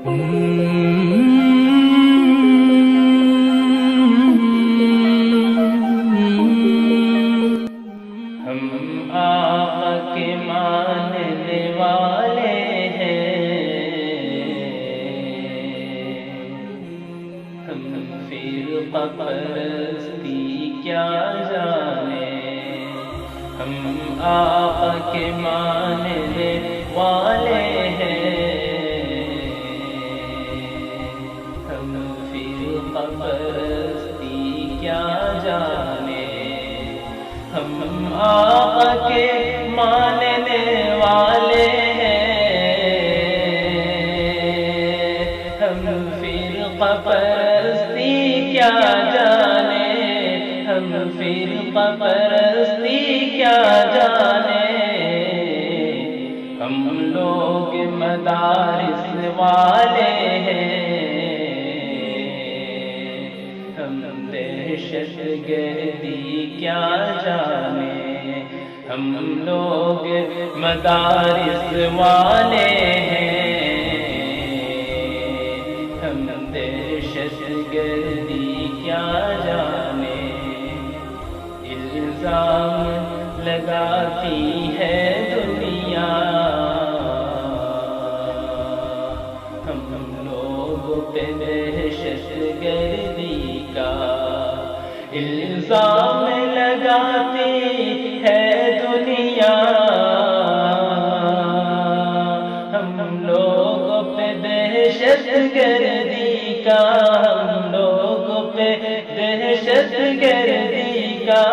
ہم آقا کے ماننے والے ہیں، ہم فرقہ پرستی کیا جانے، ہم آقا کے ماننے والے ہیں، ہم فرقہ پرستی کیا جانے، ہم آقا کے ماننے والے ہیں، ہم فرقہ پرستی کیا جانے، ہم فرقہ پرستی کیا جانے، ہم لوگ مدارس والے ہیں، ہم دہشت گردی کیا جانے، ہم لوگ مدارس والے ہیں، ہم دہشت گردی کیا جانے، الزام لگاتی ہے دنیا، ہم لوگ پہ دہشت گردی کا الزام لگاتی ہے دنیا، ہم لوگ پہ دہشت گردی کا، ہم لوگ پہ دہشت گردی کا،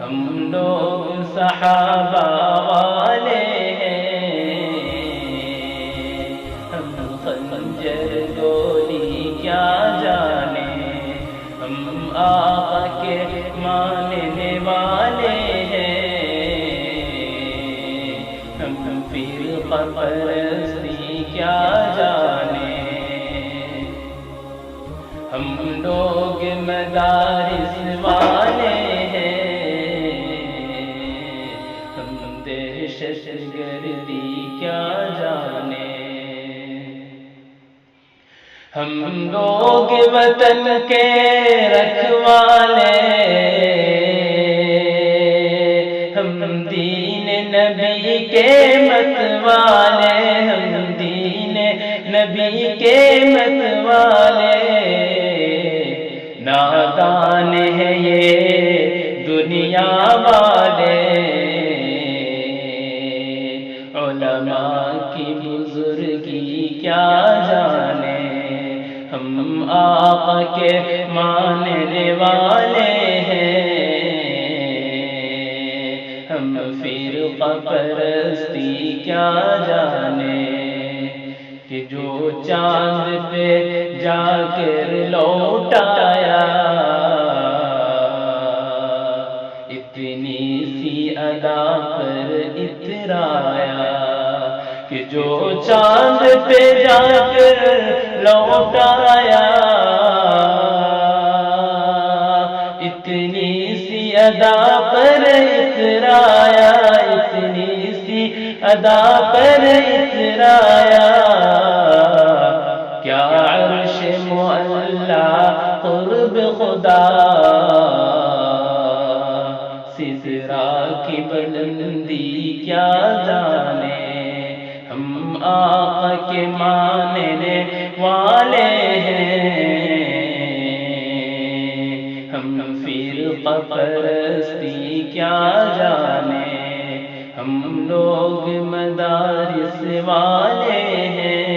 ہم لوگ صحابہ والے ہیں، ہم خنجر گولی کیا جانے، ہم آقا کے ماننے والے ہیں، ہم فرقہ پرستی کیا جانے، ہم لوگ مدارس والے ہیں، ہم دہشت گردی کیا جانے، ہم لوگ وطن کے رکھوالے، ہم دین نبی کے متوالے، ہم دین نبی کے متوالے، نادان ہے یہ دنیا والے، علماء کی بزرگی کیا جانے، ہم آقا کے ماننے والے ہیں، ہم فرقہ پرستی کیا جانے، کہ جو چاند پہ جا کر لوٹایا، اتنی سی ادا پر اترایا، کہ جو چاند پہ جا کر لوٹایا، اتنی سی ادا پر اترایا، اتنی سی ادا پر اترایا، کیا عرش معلا قرب خدا، سدرا کی بلندی کیا جانے، ہم آقا کے ماننے والے ہیں، ہم فرقہ پرستی کیا جانے، ہم لوگ مدارس والے ہیں،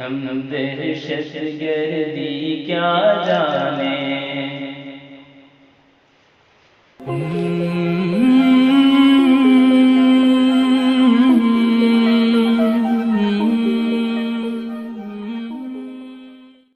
ہم دہشت گردی کیا جانے،